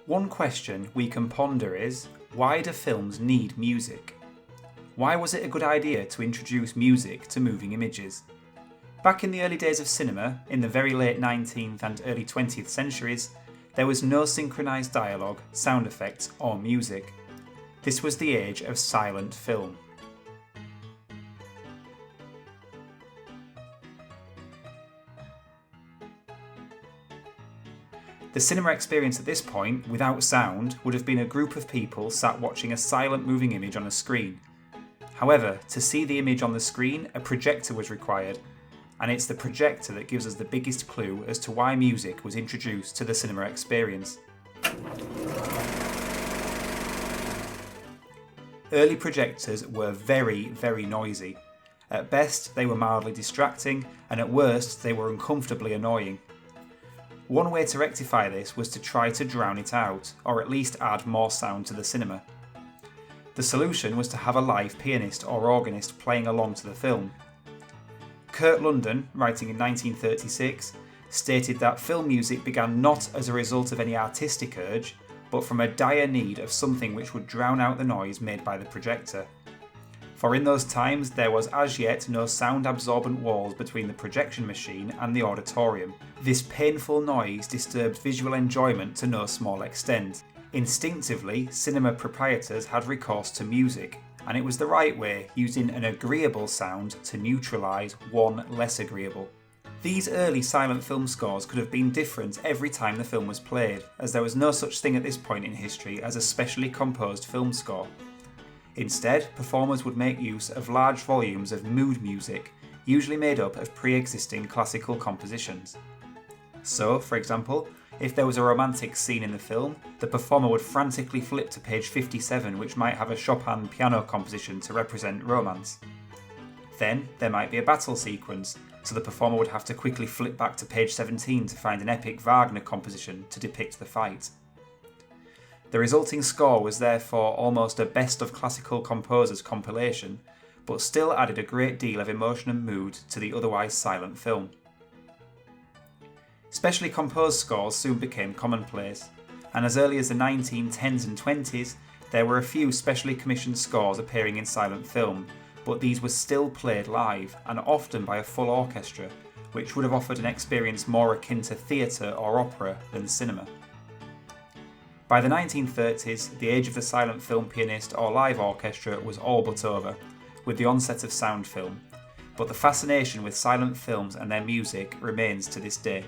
One question we can ponder is, why do films need music? Why was it a good idea to introduce music to moving images? Back in the early days of cinema, in the very late 19th and early 20th centuries, there was no synchronised dialogue, sound effects or music. This was the age of silent film. The cinema experience at this point, without sound, would have been a group of people sat watching a silent moving image on a screen. However, to see the image on the screen, a projector was required, and it's the projector that gives us the biggest clue as to why music was introduced to the cinema experience. Early projectors were very, very noisy. At best, they were mildly distracting, and at worst, they were uncomfortably annoying. One way to rectify this was to try to drown it out, or at least add more sound to the cinema. The solution was to have a live pianist or organist playing along to the film. Kurt London, writing in 1936, stated that film music began not as a result of any artistic urge, but from a dire need of something which would drown out the noise made by the projector. For in those times there was as yet no sound-absorbent walls between the projection machine and the auditorium. This painful noise disturbed visual enjoyment to no small extent. Instinctively, cinema proprietors had recourse to music, and it was the right way, using an agreeable sound to neutralise one less agreeable. These early silent film scores could have been different every time the film was played, as there was no such thing at this point in history as a specially composed film score. Instead, performers would make use of large volumes of mood music, usually made up of pre-existing classical compositions. So, for example, if there was a romantic scene in the film, the performer would frantically flip to page 57, which might have a Chopin piano composition to represent romance. Then, there might be a battle sequence, so the performer would have to quickly flip back to page 17 to find an epic Wagner composition to depict the fight. The resulting score was therefore almost a best of classical composers compilation, but still added a great deal of emotion and mood to the otherwise silent film. Specially composed scores soon became commonplace, and as early as the 1910s and 20s, there were a few specially commissioned scores appearing in silent film, but these were still played live, and often by a full orchestra, which would have offered an experience more akin to theatre or opera than cinema. By the 1930s, the age of the silent film pianist or live orchestra was all but over, with the onset of sound film, but the fascination with silent films and their music remains to this day.